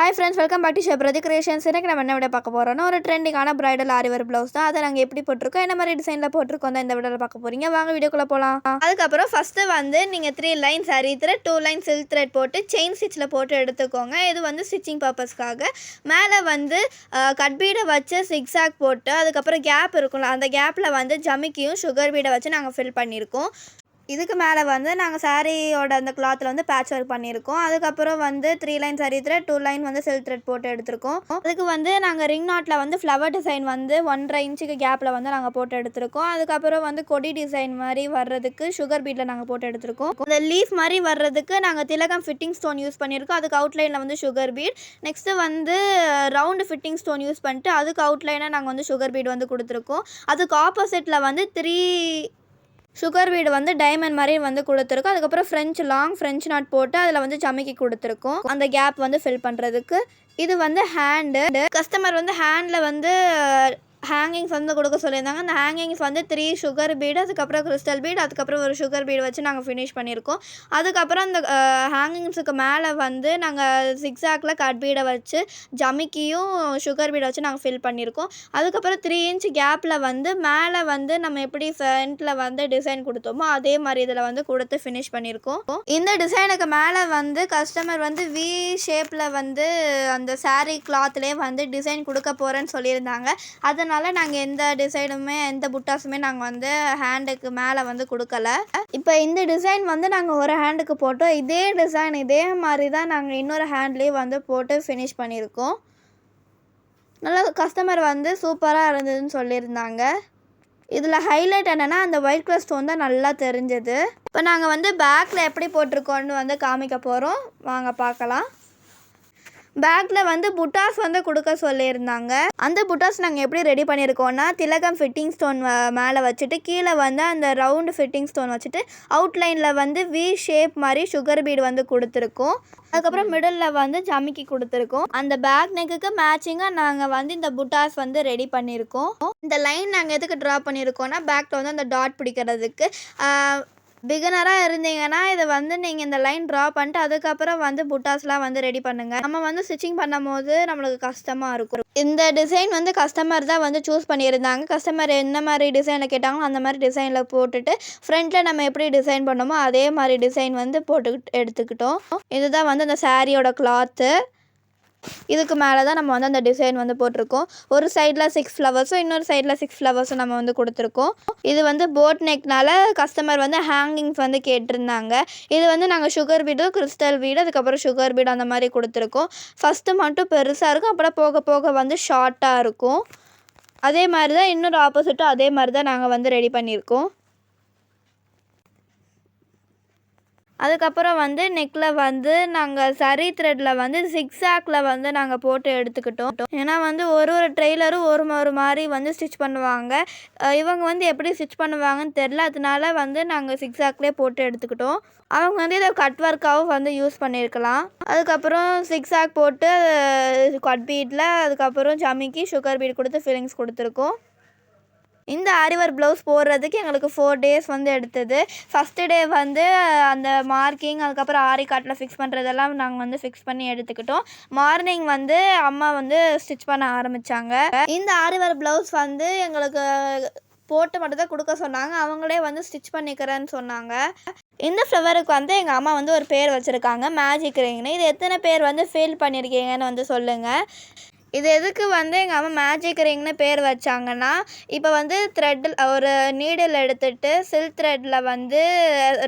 Hi friends, welcome back to ஷெப்ரதி creations. எனக்கு நம்ம என்ன விட பார்க்க போகிறோன்னா ஒரு ட்ரெண்டிங்கான பிரைடல் ஆரி ஒர்க் ப்ளவுஸ் தான். அதை நாங்கள் எப்படி போட்டிருக்கோம், என்ன மாதிரி டிசைனில் போட்டிருக்கோம் தான் இந்த வீடியோவில் பார்க்க போகிறீங்க. வாங்க வீடியோக்குள்ளே போகலாம். அதுக்கப்புறம் ஃபஸ்ட்டு வந்து நீங்கள் 3 லைன்ஸ் ஆரி த்ரெட், 2 லைன் சில்க் த்ரெட் போட்டு செயின் ஸ்டிச்சில் போட்டு எடுத்துக்கோங்க. இது வந்து ஸ்டிச்சிங் பர்பஸ்க்காக. மேலே வந்து கட் பீடை வச்சு சிக்ஸாக் போட்டு அதுக்கப்புறம் கேப் இருக்கும்ல, அந்த கேப்பில் வந்து ஜமிக்கியும் சுகர் பீடை வச்சு நாங்கள் ஃபில் பண்ணியிருக்கோம். இதுக்கு மேலே வந்து நாங்கள் சாரியோட அந்த கிளாத்தில் வந்து பேட்ச் ஒர்க் பண்ணியிருக்கோம். அதுக்கப்புறம் வந்து 3 லைன் சாரி த்ரெட், 2 லைன் வந்து சில்க் த்ரெட் போட்டு எடுத்திருக்கோம். அதுக்கு வந்து நாங்கள் ரிங் நாட்டில் வந்து ஃப்ளவர் டிசைன் வந்து 1.5 இன்ச்சுக்கு கேப்பில் வந்து நாங்கள் போட்டு எடுத்திருக்கோம். அதுக்கப்புறம் வந்து கொடி டிசைன் மாதிரி வர்றதுக்கு சுகர் பீட்டில் நாங்கள் போட்டு எடுத்திருக்கோம். இந்த லீஃப் மாதிரி வர்றதுக்கு நாங்கள் திலகம் ஃபிட்டிங் ஸ்டோன் யூஸ் பண்ணியிருக்கோம். அதுக்கு அவுட்லைனில் வந்து சுகர் பீட். நெக்ஸ்ட்டு வந்து ரவுண்டு ஃபிட்டிங் ஸ்டோன் யூஸ் பண்ணிட்டு அதுக்கு அவுட்லைனாக நாங்கள் வந்து சுகர் பீட் வந்து கொடுத்துருக்கோம். அதுக்கு ஆப்போசிட்டில் வந்து 3 சுகர் பீடு வந்து டைமண்ட் மாதிரி வந்து கொடுத்துருக்கோம். அதுக்கப்புறம் லாங் ஃப்ரெஞ்ச் நாட் போட்டு அதில் வந்து ஜமிக்கி கொடுத்துருக்கோம், அந்த கேப் வந்து ஃபில் பண்ணுறதுக்கு. இது வந்து ஹேண்டு. கஸ்டமர் வந்து ஹேண்டில் வந்து ஹேங்கிங்ஸ் வந்து கொடுக்க சொல்லியிருந்தாங்க. அந்த ஹேங்கிங்ஸ் வந்து 3 சுகர் பீடு, அதுக்கப்புறம் கிறிஸ்டல் பீடு, அதுக்கப்புறம் ஒரு சுகர் பீடு வச்சு நாங்கள் ஃபினிஷ் பண்ணியிருக்கோம். அதுக்கப்புறம் அந்த ஹேங்கிங்ஸுக்கு மேலே வந்து நாங்கள் சிக்ஸாக்கில் கட் பீடை வச்சு ஜமிக்கியும் சுகர் பீடை வச்சு நாங்கள் ஃபில் பண்ணியிருக்கோம். அதுக்கப்புறம் 3 இன்ச் கேப்பில் வந்து மேலே வந்து நம்ம எப்படி ஃப்ரண்ட்டில் வந்து டிசைன் கொடுத்தோமோ அதே மாதிரி இதில் வந்து கொடுத்து ஃபினிஷ் பண்ணியிருக்கோம். இந்த டிசைனுக்கு மேலே வந்து கஸ்டமர் வந்து வி ஷேப்பில் வந்து அந்த சாரீ கிளாத்லேயே வந்து டிசைன் கொடுக்க போகிறேன்னு சொல்லியிருந்தாங்க. அதனால் நாங்கள் எந்த டிசைனுமே எந்த புட்டாஸுமே நாங்கள் வந்து ஹேண்டுக்கு மேலே வந்து கொடுக்கல. இப்போ இந்த டிசைன் வந்து நாங்கள் ஒரு ஹேண்டுக்கு போட்டோம். இதே டிசைன் இதே மாதிரி தான் நாங்கள் இன்னொரு ஹேண்ட்லேயும் வந்து போட்டு ஃபினிஷ் பண்ணியிருக்கோம். நல்லா கஸ்டமர் வந்து சூப்பராக இருந்ததுன்னு சொல்லியிருந்தாங்க. இதில் ஹைலைட் என்னென்னா அந்த ஒயிட் கலர் ஸ்டோன் தான் நல்லா தெரிஞ்சது. இப்போ நாங்கள் வந்து பேக்கில் எப்படி போட்டிருக்கோன்னு வந்து காமிக்க போகிறோம், வாங்க பார்க்கலாம். பேக்கில் வந்து புட்டாஸ் வந்து கொடுக்க சொல்லியிருந்தாங்க. அந்த புட்டாஸ் நாங்கள் எப்படி ரெடி பண்ணியிருக்கோன்னா, திலகம் ஃபிட்டிங் ஸ்டோன் மேலே வச்சுட்டு கீழே வந்து அந்த ரவுண்டு ஃபிட்டிங் ஸ்டோன் வச்சுட்டு அவுட்லைனில் வந்து வி ஷேப் மாதிரி சுகர் பீடு வந்து கொடுத்துருக்கோம். அதுக்கப்புறம் மிடில் வந்து ஜமிக்கி கொடுத்துருக்கோம். அந்த பேக் நெக்குக்கு மேட்சிங்காக நாங்கள் வந்து இந்த புட்டாஸ் வந்து ரெடி பண்ணியிருக்கோம். இந்த லைன் நாங்கள் எதுக்கு ட்ரா பண்ணியிருக்கோன்னா, பேக்கில் வந்து அந்த டாட் பிடிக்கிறதுக்கு. பிகினராக இருந்தீங்கன்னா இதை வந்து நீங்கள் இந்த லைன் ட்ரா பண்ணிட்டு அதுக்கப்புறம் வந்து புட்டாஸ்லாம் வந்து ரெடி பண்ணுங்கள். நம்ம வந்து ஸ்டிச்சிங் பண்ணும் போது நம்மளுக்கு கஷ்டமாக இருக்கும். இந்த டிசைன் வந்து கஸ்டமர் தான் வந்து சூஸ் பண்ணியிருந்தாங்க. கஸ்டமர் என்ன மாதிரி டிசைனில் கேட்டாங்களோ அந்த மாதிரி டிசைனில் போட்டுட்டு ஃப்ரண்ட்டில் நம்ம எப்படி டிசைன் பண்ணோமோ அதே மாதிரி டிசைன் வந்து போட்டுக்கிட்டு எடுத்துக்கிட்டோம். இதுதான் வந்து அந்த சாரியோட கிளாத்து. இதுக்கு மேலே தான் நம்ம வந்து அந்த டிசைன் வந்து போட்டிருக்கோம். ஒரு சைடில் 6 ஃப்ளவர்ஸும் இன்னொரு சைடில் 6 ஃப்ளவர்ஸும் நம்ம வந்து கொடுத்துருக்கோம். இது வந்து போட் நெக்னால கஸ்டமர் வந்து ஹேங்கிங்ஸ் வந்து கேட்டிருந்தாங்க. இது வந்து நாங்கள் சுகர் பீடு, கிறிஸ்டல் பீடு, அதுக்கப்புறம் சுகர் பீடு அந்த மாதிரி கொடுத்துருக்கோம். ஃபஸ்ட்டு மட்டும் பெருசாக இருக்கும், அப்புறம் போக போக வந்து ஷார்ட்டாக இருக்கும். அதே மாதிரி தான் இன்னொரு ஆப்போசிட்டும் அதே மாதிரி தான் நாங்கள் வந்து ரெடி பண்ணியிருக்கோம். அதுக்கப்புறம் வந்து நெக்கில் வந்து நாங்கள் சரி த்ரெட்டில் வந்து சிக்ஸாக்கில் வந்து நாங்கள் போட்டு எடுத்துக்கிட்டோம். ஏன்னா வந்து ஒரு ட்ரெய்லரும் ஒரு மாதிரி வந்து ஸ்டிச் பண்ணுவாங்க. இவங்க வந்து எப்படி ஸ்டிச் பண்ணுவாங்கன்னு தெரில, அதனால வந்து நாங்கள் சிக்ஸாக்லேயே போட்டு எடுத்துக்கிட்டோம். அவங்க வந்து இதை கட் ஒர்க்காகவும் வந்து யூஸ் பண்ணியிருக்கலாம். அதுக்கப்புறம் சிக்ஸாக் போட்டு கட் பீட்டில் அதுக்கப்புறம் ஜமிக்கி சுகர் பீட் கொடுத்து ஃபில்லிங்ஸ் கொடுத்துருக்கோம். இந்த ஆரி ஒர்க் ப்ளவுஸ் போடுறதுக்கு எங்களுக்கு 4 டேஸ் வந்து எடுத்தது. ஃபஸ்ட்டு டே வந்து அந்த மார்க்கிங் அதுக்கப்புறம் ஆரி காட்டில் ஃபிக்ஸ் பண்ணுறதெல்லாம் நாங்கள் வந்து ஃபிக்ஸ் பண்ணி எடுத்துக்கிட்டோம். மார்னிங் வந்து அம்மா வந்து ஸ்டிச் பண்ண ஆரம்பித்தாங்க. இந்த ஆரி ஒர்க் ப்ளவுஸ் வந்து எங்களுக்கு போட்டு மட்டும் தான் கொடுக்க சொன்னாங்க. அவங்களே வந்து ஸ்டிச் பண்ணிக்கிறேன்னு சொன்னாங்க. இந்த ஃப்ளவருக்கு வந்து எங்கள் அம்மா வந்து ஒரு பேர் வச்சுருக்காங்க, மேஜிக் ரிங்னு. இது எத்தனை பேர் வந்து ஃபீல் பண்ணியிருக்கீங்கன்னு வந்து சொல்லுங்கள். இது எதுக்கு வந்து எங்கள் அம்மா மேஜிக் ரிங்னு பேர் வச்சாங்கன்னா, இப்போ வந்து த்ரெட்டில் ஒரு நீடில் எடுத்துகிட்டு சில்க் த்ரெட்டில் வந்து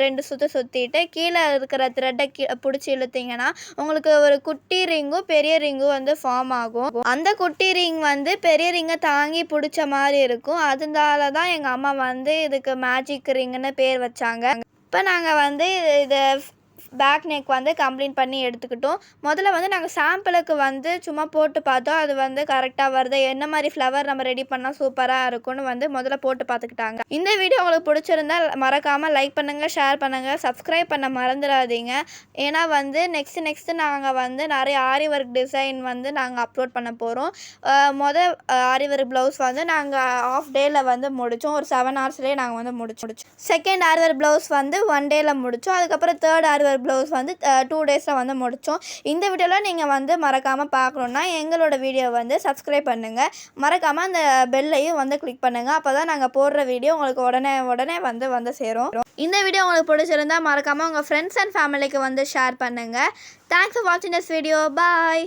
2 சுற்று சுற்றிட்டு கீழே இருக்கிற த்ரெட்டை பிடிச்சி இழுத்திங்கன்னா உங்களுக்கு ஒரு குட்டி ரிங்கும் பெரிய ரிங்கும் வந்து ஃபார்ம் ஆகும். அந்த குட்டி ரிங் வந்து பெரிய ரிங்கை தாங்கி பிடிச்ச மாதிரி இருக்கும். அதனால தான் எங்கள் அம்மா வந்து இதுக்கு மேஜிக் ரிங்னு பேர் வச்சாங்க. இப்போ நாங்கள் வந்து இதை பேக் நெக் வந்து கம்ப்ளீட் பண்ணி எடுத்துக்கிட்டோம். முதல்ல வந்து நாங்கள் சாம்பிளுக்கு வந்து சும்மா போட்டு பார்த்தோம், அது வந்து கரெக்டாக வருது, என்ன மாதிரி ஃப்ளவர் நம்ம ரெடி பண்ணால் சூப்பராக இருக்கும்னு வந்து முதல்ல போட்டு பார்த்துக்கிட்டாங்க. இந்த வீடியோ உங்களுக்கு பிடிச்சிருந்தால் மறக்காமல் லைக் பண்ணுங்கள், ஷேர் பண்ணுங்கள், சப்ஸ்கிரைப் பண்ண மறந்துடாதீங்க. ஏன்னா வந்து நெக்ஸ்ட்டு நாங்கள் வந்து நிறைய ஆரி ஒர்க் டிசைன் வந்து நாங்கள் அப்லோட் பண்ண போகிறோம். ஆரி ஒர்க் ப்ளவுஸ் வந்து நாங்கள் ஆஃப் டேயில் வந்து முடித்தோம். ஒரு 7 ஹவர்ஸ்லேயே நாங்கள் வந்து முடிச்சோம். செகண்ட் ஆரி ஒர்க் ப்ளவுஸ் வந்து 1 டேயில் முடித்தோம். அதுக்கப்புறம் தேர்ட் ஆரி ஒர்க் ப்ளவுஸ் வந்து 2 டேஸில் வந்து முடித்தோம். இந்த வீடியோவில் நீங்கள் வந்து மறக்காமல் பார்க்கணுன்னா எங்களோட வீடியோ வந்து சப்ஸ்கிரைப் பண்ணுங்கள். மறக்காமல் அந்த பெல்லையும் வந்து கிளிக் பண்ணுங்கள். அப்போ தான் நாங்கள் போடுற வீடியோ உங்களுக்கு உடனே வந்து சேரும். இந்த வீடியோ உங்களுக்கு பிடிச்சிருந்தா மறக்காமல் உங்கள் ஃப்ரெண்ட்ஸ் அண்ட் ஃபேமிலிக்கு வந்து ஷேர் பண்ணுங்கள். தேங்க்ஸ் ஃபார் வாட்சிங் திஸ் வீடியோ. பாய்.